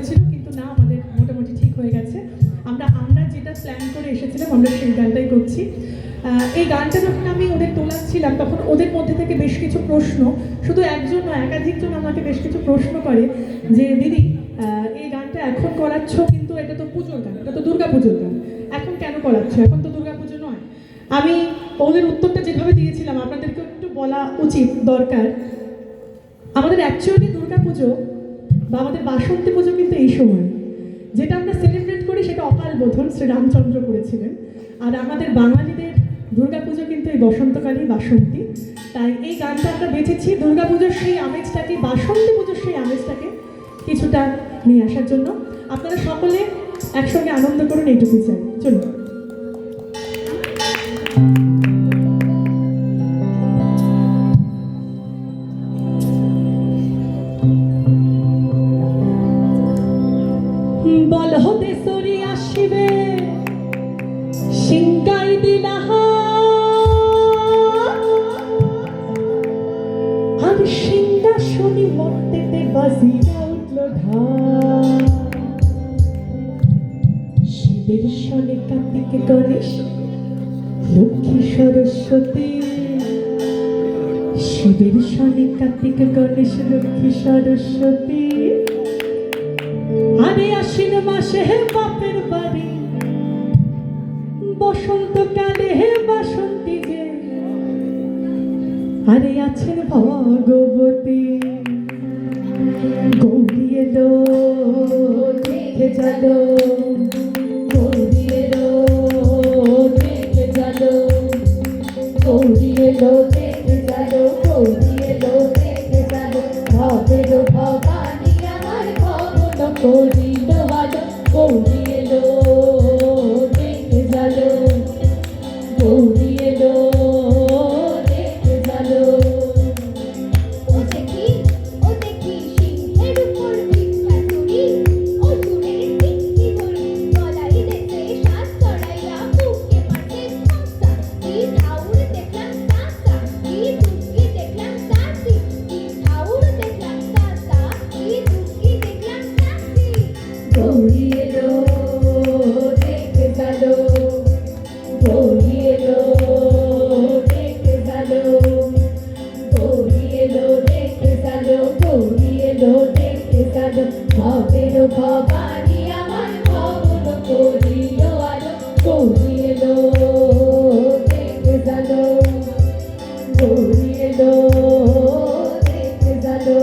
হয়েছিল, কিন্তু না, আমাদের মোটামুটি ঠিক হয়ে গেছে। আমরা যেটা প্ল্যান করে এসেছিলাম আমরা সেই গানটাই করছি। এই গানটা যখন আমি ওদের তোলাচ্ছিলাম তখন ওদের মধ্যে থেকে বেশ কিছু প্রশ্ন, শুধু একজন নয় একাধিকজন আমাকে বেশ কিছু প্রশ্ন করে যে দিদি এই গানটা এখন করাচ্ছ, কিন্তু এটা তো পুজোর গান, এটা তো দুর্গা পুজোর গান, এখন কেন করাচ্ছ, এখন তো দুর্গা পুজো নয়। আমি ওদের উত্তরটা যেভাবে দিয়েছিলাম আপনাদেরকেও একটু বলা উচিত দরকার। আমাদের অ্যাকচুয়ালি দুর্গা পুজো বা আমাদের বাসন্তী পুজো কিন্তু এই সময়, যেটা আমরা সেলিব্রেট করি সেটা অকাল বোধন শ্রীরামচন্দ্র করেছিলেন। আর আমাদের বাঙালিদের দুর্গা পুজো কিন্তু এই বসন্তকালই বাসন্তী। তাই এই গানটা আমরা বেঁচেছি দুর্গা পুজোর সেই আমেজটাকে, বাসন্তী পুজোর সেই আমেজটাকে কিছুটা নিয়ে আসার জন্য। আপনারা সকলে একসঙ্গে আনন্দ করুন, এইটুকু চাই। চলুন। বলহতে সরি আসিবে সিংগাই দিলাহা, আর সিংহাসনে মর্তেতে বাজিয়া উঠল ঢাক। শিবের সনে কার্তিক গণেশ লক্ষ্মী সরস্বতী, শিবের সনে কার্তিক গণেশ লক্ষ্মী সরস্বতী। আরে আশ্বিন মাসে হে বাপের বাড়ি, বসন্তকালে হে বাসন্তী যে, আরে আছেন ভগবতী। গৌরী এলো দেখে জালো, গৌরী এলো দেখে জালো, গৌরী এলো দেখে জালো, গৌরী এলো দেখে জালো। ভবের ভবানী আমার ভবন করিল আলো, গৌরী এলো দেখে জালো, গৌরী এলো দেখে জালো। ও দেখি সিংহের উপর ভিক্ষা করি, ও সুরের পিঠি ধরি, গলায় দেশে সাজ চড়াইয়া বুকে মাঠে খমসা। কি ঠাউর দেখলাম সাসা, কি দুঃখী দেখলাম সাসি, কি ঠাউর দেখলাম সাসা, কি দুঃখী দেখলাম সাসি। গৌরী এলো দেখে জালো, গৌরী এলো দেখে জালো, গৌরী এলো দেখে জালো, গৌরী এলো দেখে জালো। ভবের ভবানী আমার ভবন করিল আলো, গৌরী এলো দেখে জালো, গৌরী এলো দেখে জালো।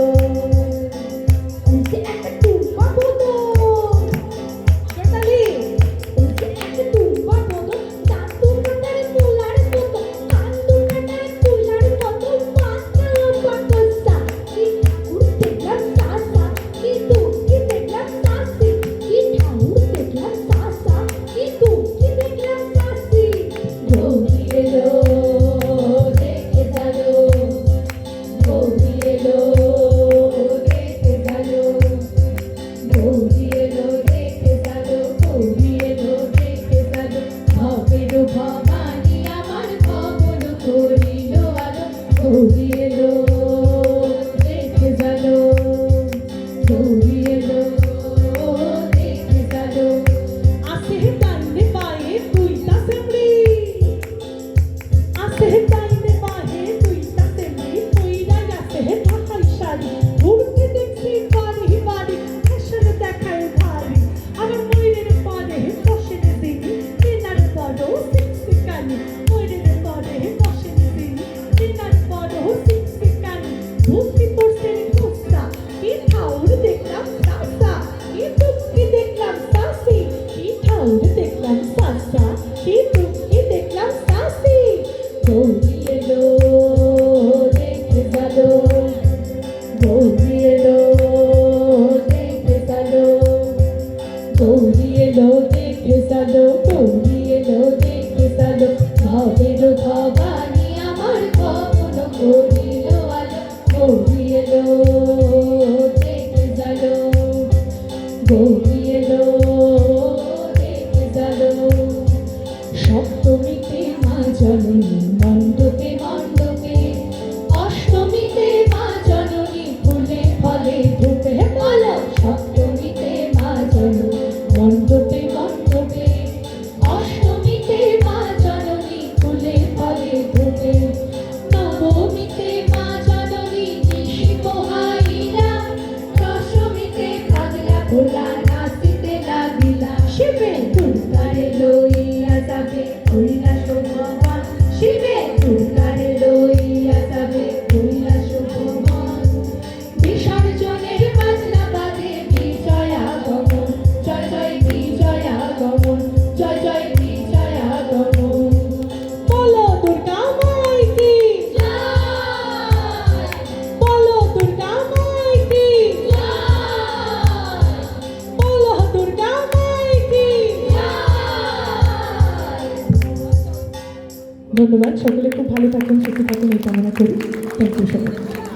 উঠে একটা টুম্পা বদন, সেতালি উঠে একটা টুম্পা বদন, দাঁত দুটারে কুলার মতো, কান দুটারে কুলার মতো, মাথা লম্বা কসা। কি ঠাকুর দেখলাম সাসা, কি দুঃখী দেখলাম সাসি, কি ঠাকুর দেখলাম সাসা, কি দুঃখী দেখলাম সাসি। গৌরী এলো দেখে জালো, গৌরী এলো দেখে জালো, গৌরী এলো দেখে জালো, গৌরী এলো দেখে জালো। ভবের ভবানী আমার ভবন করিল আলো, গৌরী এলো দেখে জালো, গৌরী এলো দেখে জালো। আসে ডাইনে বায়ে দুইটা সেমরি, আসে ডাইনে বায়ে দুইটা সেমরি, কইরা গেছে ঢাকাই শাড়ি, ঘুরতে দেখছি বাড়ি বাড়ি, ফ্যাশন দেখায় ভারী। আমার ময়ূরের পরে বসেন দিনি, দিনার বড় সিক্সি কানি, ময়ূরের পরে বসেন দিনি, দিনার বড় সিক্সি কানি। ধুতি পরছেন কোসা, কি ঠাউর দেখলাম সাসা, কি দুঃখী দেখলাম সাসি, কি ঠাউর দেখলাম সাসা, কি দুঃখী দেখলাম সাসি। গৌরী এলো দেখে জালো, গৌরী এলো দেখে জালো, গৌরী এলো দেখে জালো, গৌরী এলো দেখে জালো। ভবের ভবানী আমার ভবন করিল আলো, গৌরী এলো দেখে জালো, গৌরী এলো দেখে জালো। সপ্তমীতে মা জননী মণ্ডপে মণ্ডপে, অষ্টমীতে মা জননী ফুলে ফলে ধূপে বলো। সপ্তমীতে ধন্যবাদ, সকলে খুব ভালো থাকুন, সুস্থ থাকুন এই কামনা করি। থ্যাংক ইউ সবাই।